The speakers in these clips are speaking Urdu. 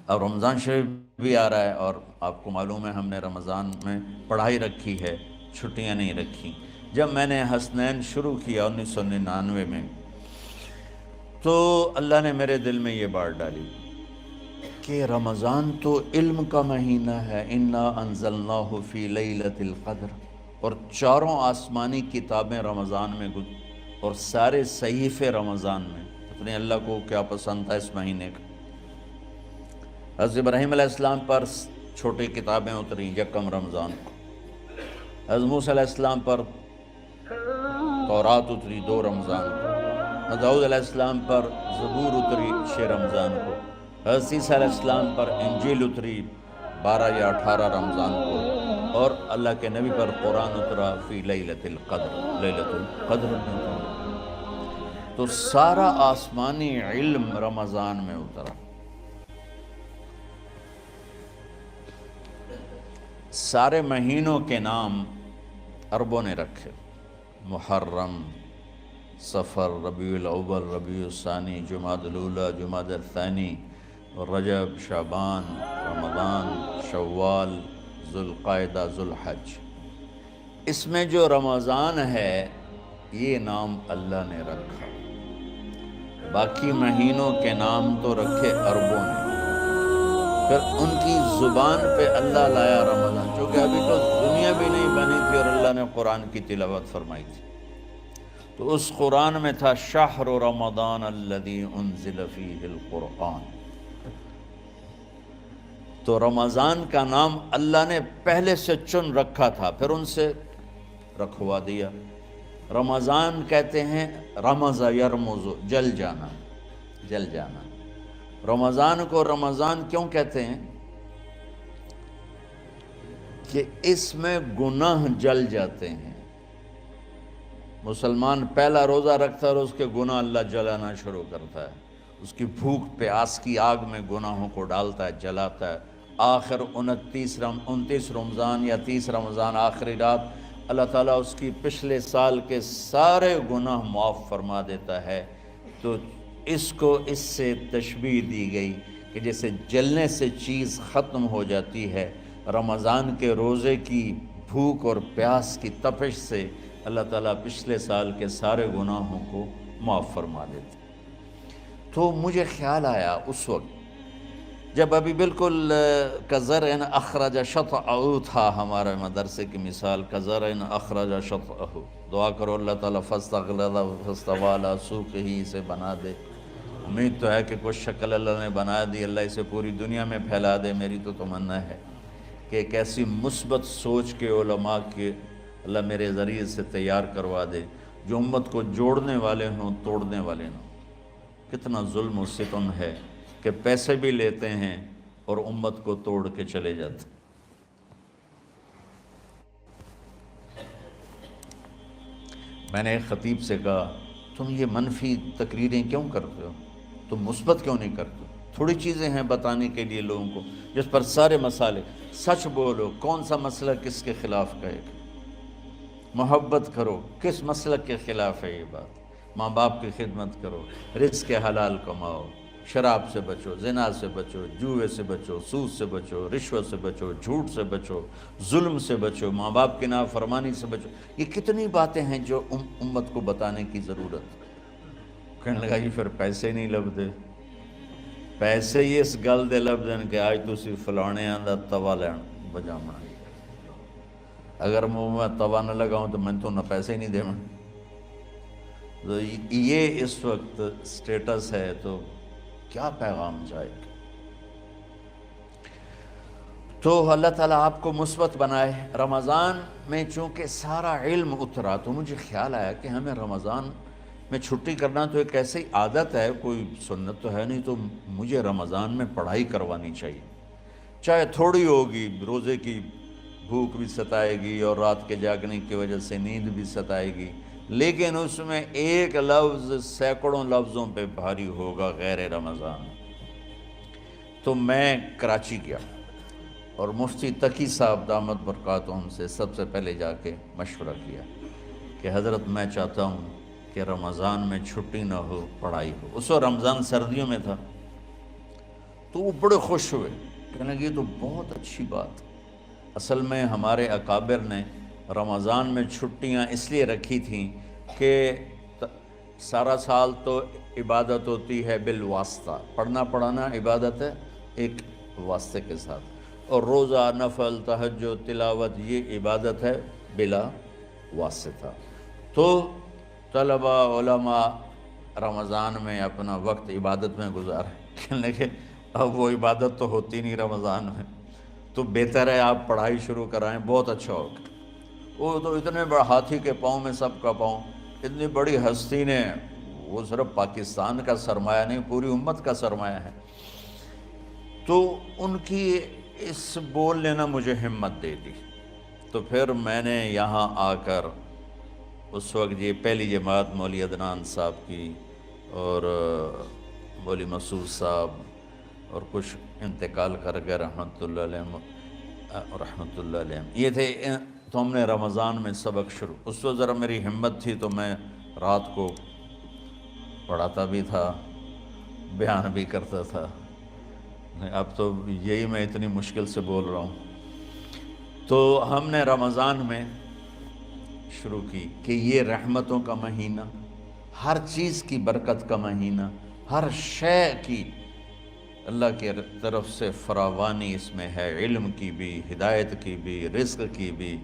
اب رمضان شریف بھی آ رہا ہے، اور آپ کو معلوم ہے ہم نے رمضان میں پڑھائی رکھی ہے، چھٹیاں نہیں رکھی۔ جب میں نے حسنین شروع کیا 1999 میں، تو اللہ نے میرے دل میں یہ بات ڈالی کہ رمضان تو علم کا مہینہ ہے، انا انزلناہ فی لیلۃ القدر، اور چاروں آسمانی کتابیں رمضان میں اور سارے صحیفے رمضان میں۔ اپنے اللہ کو کیا پسند تھا اس مہینے کا۔ حضرت ابراہیم علیہ السلام پر چھوٹی کتابیں اتری یکم رمضان کو، حضرت موسیٰ علیہ السلام پر تورات اتری 2 رمضان کو، حضرت داؤد علیہ السلام پر زبور اتری 6 رمضان کو، حضرت عیسیٰ علیہ السلام پر انجیل اتری 12 یا 18 رمضان کو، اور اللہ کے نبی پر قرآن اترا فی لیلۃ القدر، لیلۃ القدر میں اترا۔ تو سارا آسمانی علم رمضان میں اترا۔ سارے مہینوں کے نام عربوں نے رکھے، محرم، صفر، ربیع الاول، ربیع الثانی، جمادی الاولی، جمادی الثانی، رجب، شعبان، رمضان، شوال، ذوالقعدہ، ذوالحج۔ اس میں جو رمضان ہے یہ نام اللہ نے رکھا، باقی مہینوں کے نام تو رکھے عربوں نے۔ پھر ان کی زبان پہ اللہ لایا رمضان، چونکہ ابھی تو دنیا بھی نہیں بنی تھی اور اللہ نے قرآن کی تلاوت فرمائی تھی، تو اس قرآن میں تھا شہر رمضان الذی انزل فیہ القرآن۔ تو رمضان کا نام اللہ نے پہلے سے چن رکھا تھا، پھر ان سے رکھوا دیا۔ رمضان کہتے ہیں رمض یرمز، جل جانا، جل جانا۔ رمضان کو رمضان کیوں کہتے ہیں؟ کہ اس میں گناہ جل جاتے ہیں۔ مسلمان پہلا روزہ رکھتا ہے اور اس کے گناہ اللہ جلانا شروع کرتا ہے، اس کی بھوک پیاس کی آگ میں گناہوں کو ڈالتا ہے، جلاتا ہے۔ آخر 29 رمضان یا 30 رمضان آخری رات اللہ تعالیٰ اس کی پچھلے سال کے سارے گناہ معاف فرما دیتا ہے۔ تو اس کو اس سے تشبیہ دی گئی کہ جیسے جلنے سے چیز ختم ہو جاتی ہے، رمضان کے روزے کی بھوک اور پیاس کی تپش سے اللہ تعالیٰ پچھلے سال کے سارے گناہوں کو معاف فرما دیتے۔ تو مجھے خیال آیا اس وقت جب ابھی بالکل کزرع اخرج شطأہ تھا، ہمارے مدرسے کی مثال کزرع اخرج شطأہ، دعا کرو اللہ تعالیٰ فاستغلظ فاستوی علی سوقہ سے بنا دے۔ امید تو ہے کہ کچھ شکل اللہ نے بنا دی، اللہ اسے پوری دنیا میں پھیلا دے۔ میری تو تمنا ہے کہ ایک ایسی مثبت سوچ کے علماء کے اللہ میرے ذریعے سے تیار کروا دے جو امت کو جوڑنے والے ہوں، توڑنے والے ہوں۔ کتنا ظلم و ستم ہے کہ پیسے بھی لیتے ہیں اور امت کو توڑ کے چلے جاتے ہیں۔ میں نے ایک خطیب سے کہا تم یہ منفی تقریریں کیوں کرتے ہو، تم مثبت کیوں نہیں کرتے؟ تھوڑی چیزیں ہیں بتانے کے لیے لوگوں کو جس پر سارے مسائل، سچ بولو، کون سا مسئلہ کس کے خلاف کہے گا، محبت کرو، کس مسلک کے خلاف ہے یہ بات، ماں باپ کی خدمت کرو، رزق حلال کماؤ، شراب سے بچو، زنا سے بچو، جوئے سے بچو، سود سے بچو، رشوت سے بچو، جھوٹ سے بچو، ظلم سے بچو، ماں باپ کی نافرمانی سے بچو۔ یہ کتنی باتیں ہیں جو امت کو بتانے کی ضرورت۔ کہنے لگا یہ پھر پیسے نہیں لبدے، پیسے ہی اس گل دے لبدے کہ آج تسی فلانے آندہ توا لین بجامنا، اگر میں توا نہ لگاؤں تو میں تو نہ پیسے ہی نہیں دے میں۔ تو یہ اس وقت سٹیٹس ہے، تو کیا پیغام جائے گا؟ تو اللہ تعالیٰ آپ کو مثبت بنائے۔ رمضان میں چونکہ سارا علم اترا تو مجھے خیال آیا کہ ہمیں رمضان میں چھٹی کرنا تو ایک ایسی عادت ہے، کوئی سنت تو ہے نہیں، تو مجھے رمضان میں پڑھائی کروانی چاہیے، چاہے تھوڑی ہوگی، روزے کی بھوک بھی ستائے گی اور رات کے جاگنے کی وجہ سے نیند بھی ستائے گی، لیکن اس میں ایک لفظ سینکڑوں لفظوں پہ بھاری ہوگا غیر رمضان۔ تو میں کراچی گیا اور مفتی تقی صاحب دامت برکاتہم سے سب سے پہلے جا کے مشورہ کیا کہ حضرت میں چاہتا ہوں کہ رمضان میں چھٹی نہ ہو، پڑھائی ہو۔ اس وقت رمضان سردیوں میں تھا، تو تو وہ بڑے خوش ہوئے، کہنے لگے یہ تو بہت اچھی بات۔ اصل میں ہمارے اکابر نے رمضان میں چھٹیاں اس لیے رکھی تھیں کہ سارا سال تو عبادت ہوتی ہے بالواسطہ، پڑھنا پڑھانا عبادت ہے ایک واسطے کے ساتھ، اور روزہ، نفل، تہجد، تلاوت یہ عبادت ہے بلا واسطہ۔ تو طلباء، علماء رمضان میں اپنا وقت عبادت میں گزاریں، کہنے کہ اب وہ عبادت تو ہوتی نہیں رمضان میں، تو بہتر ہے آپ پڑھائی شروع کرائیں، بہت اچھا ہوگا۔ وہ تو اتنے بڑے ہاتھی کے پاؤں میں سب کا پاؤں، اتنی بڑی ہستی نے، وہ صرف پاکستان کا سرمایہ نہیں پوری امت کا سرمایہ ہے، تو ان کی اس بول نے نا مجھے ہمت دے دی۔ تو پھر میں نے یہاں آ کر اس وقت یہ پہلی جماعت مولوی عدنان صاحب کی اور مولوی مسعود صاحب اور کچھ انتقال کر گئے رحمۃ اللہ علیہ، یہ تھے، تو ہم نے رمضان میں سبق شروع، اس وقت ذرا میری ہمت تھی تو میں رات کو پڑھاتا بھی تھا، بیان بھی کرتا تھا۔ اب تو یہی میں اتنی مشکل سے بول رہا ہوں۔ تو ہم نے رمضان میں شروع کی کہ یہ رحمتوں کا مہینہ، ہر چیز کی برکت کا مہینہ، ہر شے کی اللہ کی طرف سے فراوانی اس میں ہے، علم کی بھی، ہدایت کی بھی، رزق کی بھی۔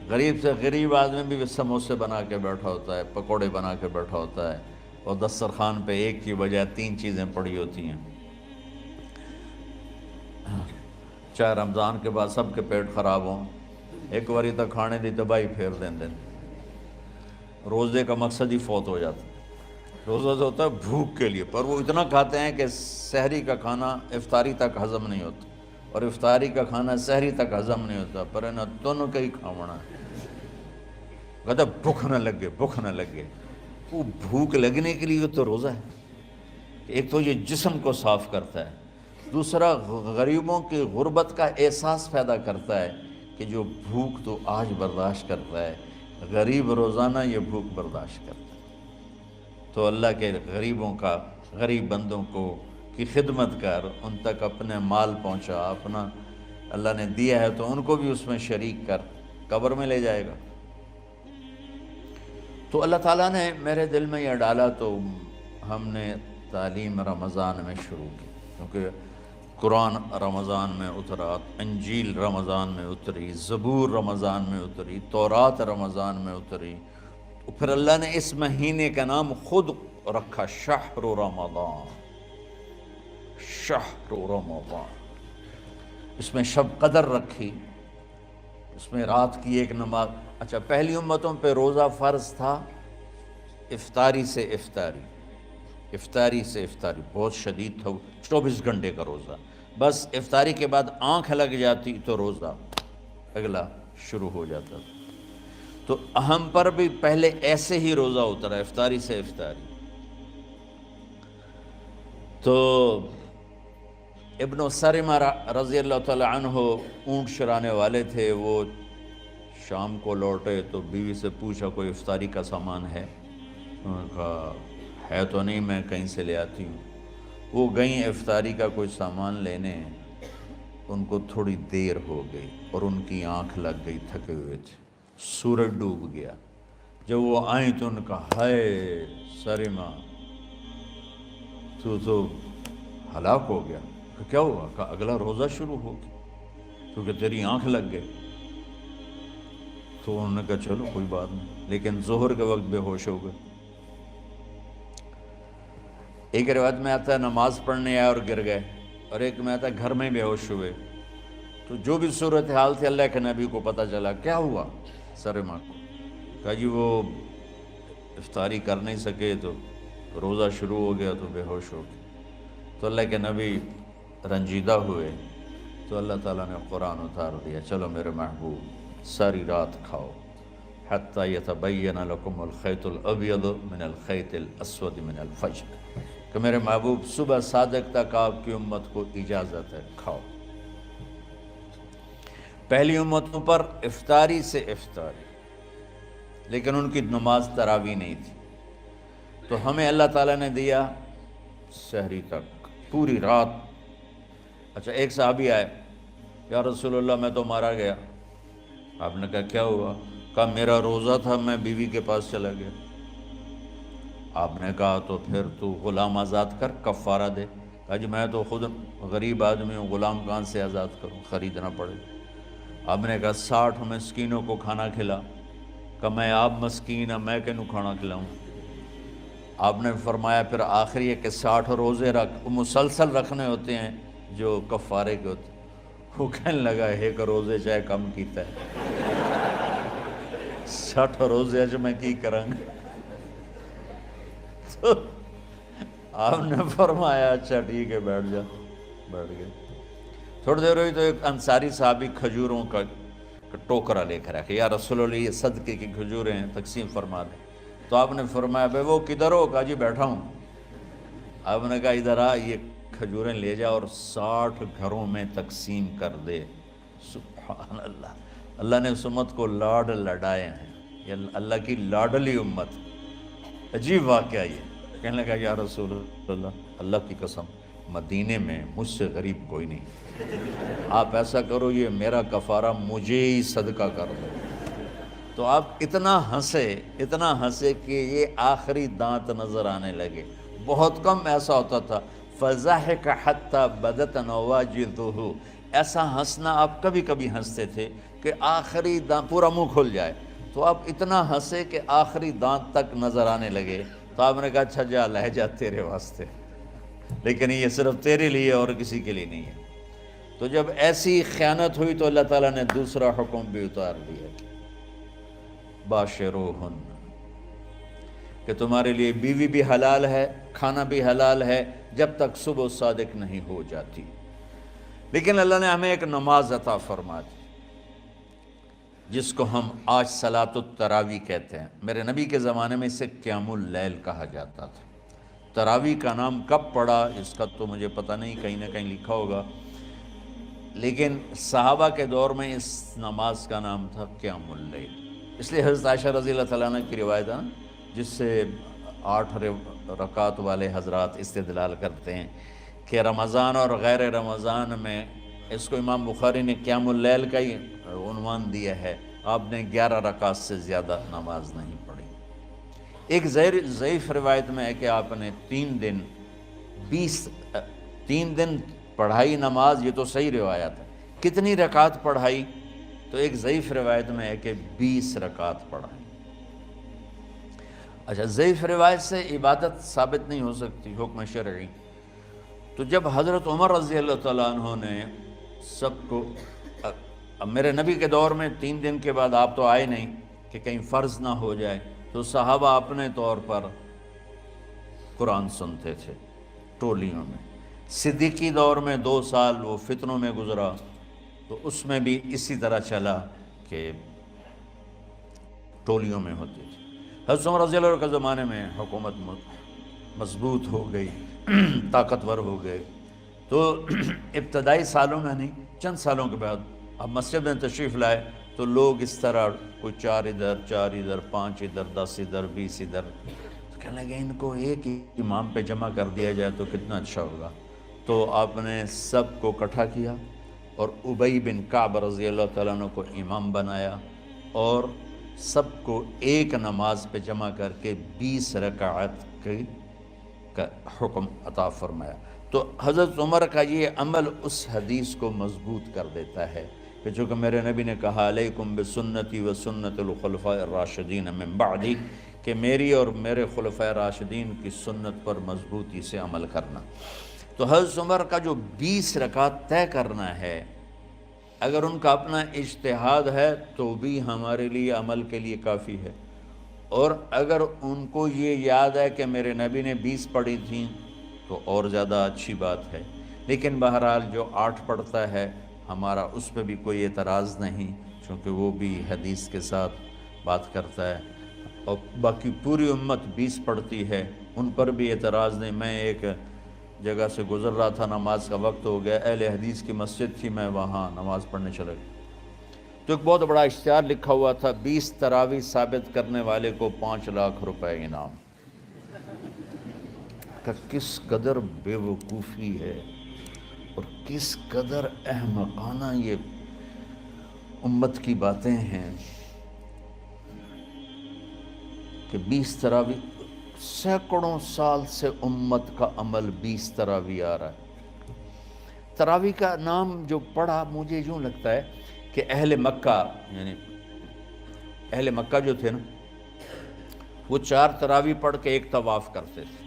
غریب سے غریب آدمی بھی سموسے بنا کے بیٹھا ہوتا ہے، پکوڑے بنا کے بیٹھا ہوتا ہے، اور دسترخوان پہ ایک کی بجائے 3 چیزیں پڑی ہوتی ہیں۔ چاہے رمضان کے بعد سب کے پیٹ خراب ہوں، ایک واری تک کھانے دی تباہی پھیر دیں۔ روزے کا مقصد ہی فوت ہو جاتا ہے۔ روزہ تو ہوتا ہے بھوک کے لیے، پر وہ اتنا کھاتے ہیں کہ سحری کا کھانا افطاری تک ہضم نہیں ہوتا، اور افطاری کا کھانا سحری تک ہضم نہیں ہوتا، پر انہیں دونوں کا ہی کھاونا ہے۔ کہتا بھوک نہ لگے، بھوک نہ لگے۔ وہ بھوک لگنے کے لیے تو روزہ ہے۔ ایک تو یہ جسم کو صاف کرتا ہے، دوسرا غریبوں کی غربت کا احساس پیدا کرتا ہے کہ جو بھوک تو آج برداشت کرتا ہے، غریب روزانہ یہ بھوک برداشت کرتا ہے۔ تو اللہ کے غریبوں کا، غریب بندوں کو کی خدمت کر، ان تک اپنے مال پہنچا، اپنا اللہ نے دیا ہے تو ان کو بھی اس میں شریک کر، قبر میں لے جائے گا۔ تو اللہ تعالیٰ نے میرے دل میں یہ ڈالا، تو ہم نے تعلیم رمضان میں شروع کی، کیونکہ قرآن رمضان میں اترا، انجیل رمضان میں اتری، زبور رمضان میں اتری، تورات رمضان میں اتری۔ پھر اللہ نے اس مہینے کا نام خود رکھا شہر رمضان، شہر رمضان۔ اس میں شب قدر رکھی، اس میں رات کی ایک نماز۔ اچھا، پہلی امتوں پہ روزہ فرض تھا افطاری سے افطاری، افطاری سے افطاری، بہت شدید تھا، 24 گھنٹے کا روزہ۔ بس افطاری کے بعد آنکھ لگ جاتی تو روزہ اگلا شروع ہو جاتا تھا۔ تو ہم پر بھی پہلے ایسے ہی روزہ اترا، افطاری سے افطاری۔ تو ابن سرمہ رضی اللہ تعالیٰ عنہ اونٹ چرانے والے تھے، وہ شام کو لوٹے تو بیوی سے پوچھا کوئی افطاری کا سامان ہے؟ انہوں نے کہا ہے تو نہیں، میں کہیں سے لے آتی ہوں۔ وہ گئیں افطاری کا کوئی سامان لینے، ان کو تھوڑی دیر ہو گئی اور ان کی آنکھ لگ گئی، تھکے ہوئے تھے، سورج ڈوب گیا۔ جب وہ آئیں تو ان کا ہائے سرمہ تو ہلاک ہو گیا۔ کیا ہوا؟ کہا اگلا روزہ شروع ہو گیا کیونکہ تیری آنکھ لگ گئی۔ تو انہوں نے کہا چلو کوئی بات نہیں، لیکن ظہر کے وقت بے ہوش ہو گئے۔ ایک روایت میں آتا ہے نماز پڑھنے آئے اور گر گئے، اور ایک میں آتا ہے گھر میں بے ہوش ہوئے۔ تو جو بھی صورتحال تھی اللہ کے نبی کو پتہ چلا۔ کیا ہوا سرمہ کو؟ کہا جی وہ افطاری کر نہیں سکے تو روزہ شروع ہو گیا تو بے ہوش ہو گئے۔ تو اللہ کے نبی رنجیدہ ہوئے، تو اللہ تعالیٰ نے قرآن اتار دیا، چلو میرے محبوب ساری رات کھاؤ، حتی یتبین لکم الخیط الابیض من الخیط الاسود من الفجر، کہ میرے محبوب صبح صادق تک آپ کی امت کو اجازت ہے، کھاؤ۔ پہلی امتوں پر افطاری سے افطاری، لیکن ان کی نماز تراویح نہیں تھی۔ تو ہمیں اللہ تعالیٰ نے دیا سحری تک، پوری رات. اچھا ایک صحابی آئے, یا رسول اللہ میں تو مارا گیا. آپ نے کہا کیا ہوا؟ کہا میرا روزہ تھا, میں بیوی کے پاس چلا گیا. آپ نے کہا تو پھر تو غلام آزاد کر, کفارہ دے. کہا جی میں تو خود غریب آدمی ہوں, غلام کہاں سے آزاد کروں, خریدنا پڑے. آپ نے کہا 60 مسکینوں کو کھانا کھلا. کہ میں آپ مسکین ہیں, میں کینوں کھانا کھلاؤں؟ آپ نے فرمایا پھر آخری ہے کہ 60 روزے مسلسل رکھنے ہوتے ہیں جو کفارے کے ہوتے ہیں. وہ کہنے لگا ایک روزے چاہے کم کیتا ہے, 60 روزے اج میں کی کروں گا. تو آپ نے فرمایا اچھا ٹھیک ہے بیٹھ جا. بیٹھ گئے. تھوڑی دیر ہوئی تو ایک انصاری صحابی کھجوروں کا ٹوکرا لے کر آیا کہ یا رسول اللہ یہ صدقے کی کھجوریں ہیں, تقسیم فرما دیں. تو آپ نے فرمایا بھائی وہ کدھر ہو؟ کہا جی بیٹھا ہوں. آپ نے کہا ادھر آ, یہ کھجوریں لے جا اور 60 گھروں میں تقسیم کر دے. سبحان اللہ, اللہ نے اس امت کو لاڈ لڈائے ہیں, یہ اللہ کی لاڈلی امت. عجیب واقعہ یہ. کہنے لگا یا رسول اللہ, اللہ کی قسم مدینے میں مجھ سے غریب کوئی نہیں, آپ ایسا کرو یہ میرا کفارہ مجھے ہی صدقہ کر دو. تو آپ اتنا ہنسے کہ یہ آخری دانت نظر آنے لگے. بہت کم ایسا ہوتا تھا. فَضَحِكَ حَتَّى بَدَتْ نَوَاجِذُهُ, ایسا ہنسنا آپ کبھی کبھی ہنستے تھے کہ آخری دانت پورا منہ کھل جائے. تو آپ اتنا ہنسے کہ آخری دانت تک نظر آنے لگے. تو آپ نے کہا اچھا جا لے جا تیرے واسطے, لیکن یہ صرف تیرے لیے اور کسی کے لیے نہیں ہے. تو جب ایسی خیانت ہوئی تو اللہ تعالیٰ نے دوسرا حکم بھی اتار دیا, باشروہن, کہ تمہارے لیے بیوی بھی حلال ہے, کھانا بھی حلال ہے جب تک صبح صادق نہیں ہو جاتی. لیکن اللہ نے ہمیں ایک نماز عطا فرما دی جس کو ہم آج صلاۃ التراویح کہتے ہیں. میرے نبی کے زمانے میں اسے قیام اللیل کہا جاتا تھا. تراویح کا نام کب پڑا اس کا تو مجھے پتہ نہیں, کہیں نہ کہیں لکھا ہوگا, لیکن صحابہ کے دور میں اس نماز کا نام تھا قیام اللیل. اس لیے حضرت عائشہ رضی اللہ تعالیٰ عنہ کی روایت ہے نا, جس سے 8 رکعت والے حضرات استدلال کرتے ہیں کہ رمضان اور غیر رمضان میں اس کو امام بخاری نے قیام اللیل کا ہی عنوان دیا ہے. آپ نے 11 رکعت سے زیادہ نماز نہیں پڑھی. ایک ضعیف روایت میں ہے کہ آپ نے 3 دن پڑھائی نماز, یہ تو صحیح روایت ہے. کتنی رکعت پڑھائی؟ تو ایک ضعیف روایت میں ہے کہ 20 رکعت پڑھائی. اچھا ضعیف روایت سے عبادت ثابت نہیں ہو سکتی, حکم شرعی. تو جب حضرت عمر رضی اللہ تعالیٰ عنہ نے سب کو, اب میرے نبی کے دور میں 3 دن کے بعد آپ تو آئے نہیں کہ کہیں فرض نہ ہو جائے, تو صحابہ اپنے طور پر قرآن سنتے تھے ٹولیوں میں. صدیقی دور میں 2 سال وہ فتنوں میں گزرا, تو اس میں بھی اسی طرح چلا کہ ٹولیوں میں ہوتی تھی. حضرت عمر رضی اللہ عنہ کے زمانے میں حکومت مضبوط ہو گئی, طاقتور ہو گئے. تو ابتدائی سالوں میں نہیں, چند سالوں کے بعد اب مسجد میں تشریف لائے تو لوگ اس طرح کوئی 4 ادھر 4 ادھر 5 ادھر 10 ادھر 20 ادھر, تو کہنے لگے ان کو ایک ہی امام پہ جمع کر دیا جائے تو کتنا اچھا ہوگا. تو آپ نے سب کو اکٹھا کیا اور ابی بن کعب رضی اللہ تعالیٰ عنہ کو امام بنایا اور سب کو ایک نماز پہ جمع کر کے 20 رکعت کا حکم عطا فرمایا. تو حضرت عمر کا یہ عمل اس حدیث کو مضبوط کر دیتا ہے کہ چونکہ میرے نبی نے کہا علیکم بسنتی و سنت الخلفاء الراشدین من بعدی, کہ میری اور میرے خلفاء راشدین کی سنت پر مضبوطی سے عمل کرنا. تو حضرت عمر کا جو 20 رکعت طے کرنا ہے, اگر ان کا اپنا اجتہاد ہے تو بھی ہمارے لیے عمل کے لیے کافی ہے, اور اگر ان کو یہ یاد ہے کہ میرے نبی نے 20 پڑھی تھیں تو اور زیادہ اچھی بات ہے. لیکن بہرحال جو 8 پڑھتا ہے ہمارا اس پہ بھی کوئی اعتراض نہیں, چونکہ وہ بھی حدیث کے ساتھ بات کرتا ہے, اور باقی پوری امت 20 پڑھتی ہے, ان پر بھی اعتراض نہیں. میں ایک جگہ سے گزر رہا تھا, نماز کا وقت ہو گیا, اہل حدیث کی مسجد تھی, میں وہاں نماز پڑھنے چلا گیا. تو ایک بہت بڑا اشتہار لکھا ہوا تھا, 20 تراویح ثابت کرنے والے کو 5 لاکھ روپے انعام. کہ کس قدر بے وقوفی ہے اور کس قدر احمقانہ یہ امت کی باتیں ہیں کہ 20 تراویح، سینکڑوں سال سے امت کا عمل 20 تراویح آ رہا ہے۔ تراویح کا نام جو پڑھا مجھے یوں لگتا ہے کہ اہل مکہ، یعنی اہل مکہ جو تھے نا، وہ 4 تراویح پڑھ کے ایک طواف کرتے تھے،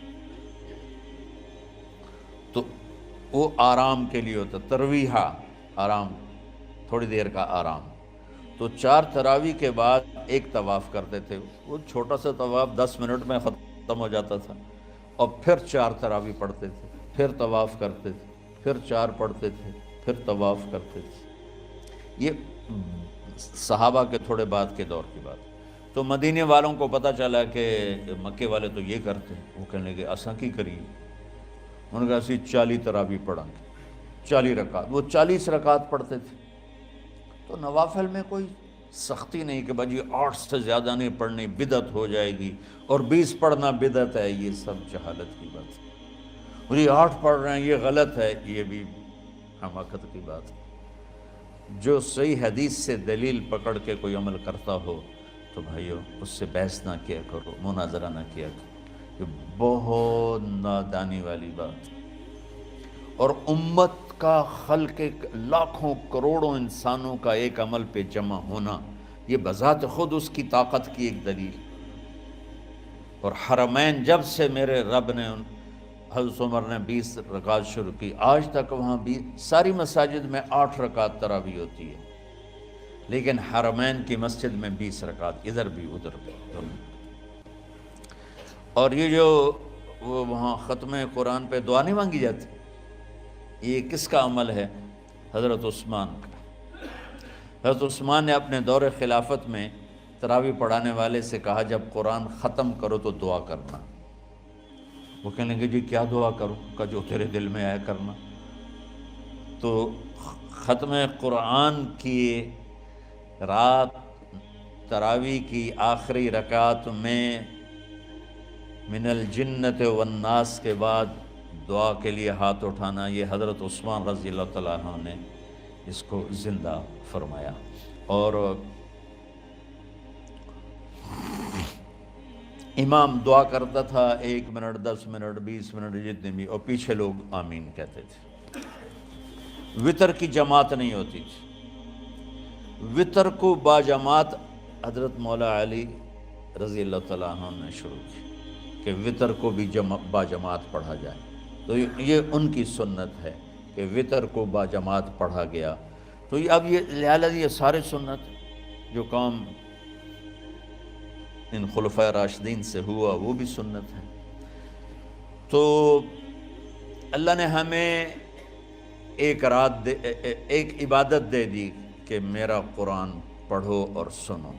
تو وہ آرام کے لیے ہوتا، ترویحہ آرام، تھوڑی دیر کا آرام۔ تو 4 تراویح کے بعد ایک طواف کرتے تھے، وہ چھوٹا سا طواف 10 منٹ میں ختم ہو جاتا تھا، اور پھر 4 تراویح پڑھتے تھے، پھر طواف کرتے تھے، پھر 4 پڑھتے تھے، پھر طواف کرتے تھے۔ یہ صحابہ کے تھوڑے بعد کے دور کی بات۔ تو مدینے والوں کو پتہ چلا کہ مکے والے تو یہ کرتے ہیں، وہ کہنے لگے اساں کی کریے؟ انہوں نے کہا اسی 40 تراویح پڑھیں گے، 40 رکعت، وہ 40 رکعت پڑھتے تھے۔ تو نوافل میں کوئی سختی نہیں کہ بھائی 8 سے زیادہ نہیں پڑھنی، بدعت ہو جائے گی، اور 20 پڑھنا بدعت ہے، یہ سب جہالت کی بات ہے۔ اور یہ 8 پڑھ رہے ہیں یہ غلط ہے، یہ بھی حماقت کی بات ہے۔ جو صحیح حدیث سے دلیل پکڑ کے کوئی عمل کرتا ہو تو بھائیو اس سے بحث نہ کیا کرو، مناظرہ نہ کیا کرو، یہ بہت نادانی والی بات ہے۔ اور امت کا خلق لاکھوں کروڑوں انسانوں کا ایک عمل پہ جمع ہونا، یہ بذات خود اس کی طاقت کی ایک دلیل۔ اور حرمین جب سے میرے رب نے حضرت عمر نے 20 رکعت شروع کی، آج تک وہاں بھی ساری مساجد میں 8 رکعت تراویح ہوتی ہے، لیکن حرمین کی مسجد میں 20 رکعت، ادھر بھی ادھر بھی۔ اور یہ جو وہاں ختم قرآن پہ دعا نہیں مانگی جاتی، یہ کس کا عمل ہے؟ حضرت عثمان کا۔ حضرت عثمان نے اپنے دور خلافت میں تراویح پڑھانے والے سے کہا جب قرآن ختم کرو تو دعا کرنا۔ وہ کہنے لگے جی کیا دعا کروں؟ کہ جو تیرے دل میں آیا کرنا۔ تو ختم قرآن کی رات تراویح کی آخری رکعت میں من الجنت والناس کے بعد دعا کے لیے ہاتھ اٹھانا، یہ حضرت عثمان رضی اللہ تعالیٰ عنہ نے اس کو زندہ فرمایا۔ اور امام دعا کرتا تھا 1 منٹ، 10 منٹ، 20 منٹ، جتنے بھی، اور پیچھے لوگ آمین کہتے تھے۔ وطر کی جماعت نہیں ہوتی تھی، وطر کو باجماعت حضرت مولا علی رضی اللہ تعالیٰ عنہ نے شروع کی کہ وطر کو بھی باجماعت پڑھا جائے۔ تو یہ ان کی سنت ہے کہ وطر کو باجماعت پڑھا گیا۔ تو اب یہ لہٰذا یہ سارے سنت جو کام ان خلفۂ راشدین سے ہوا وہ بھی سنت ہے۔ تو اللہ نے ہمیں ایک عبادت دے دی کہ میرا قرآن پڑھو اور سنو۔